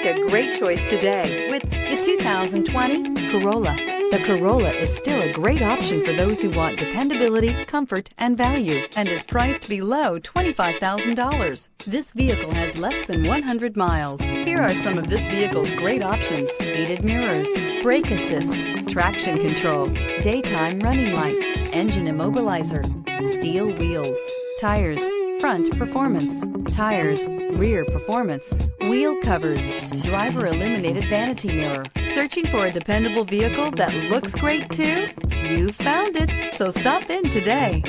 a great choice today with the 2020 Corolla. The Corolla is still a great option for those who want dependability, comfort, and value, and is priced below $25,000. This vehicle has less than 100 miles. Here are some of this vehicle's great options: heated mirrors, brake assist, traction control, daytime running lights, engine immobilizer, steel wheels, tires, front performance, tires, rear performance, wheel covers, driver illuminated vanity mirror. Searching for a dependable vehicle that looks great too? You found it, so stop in today.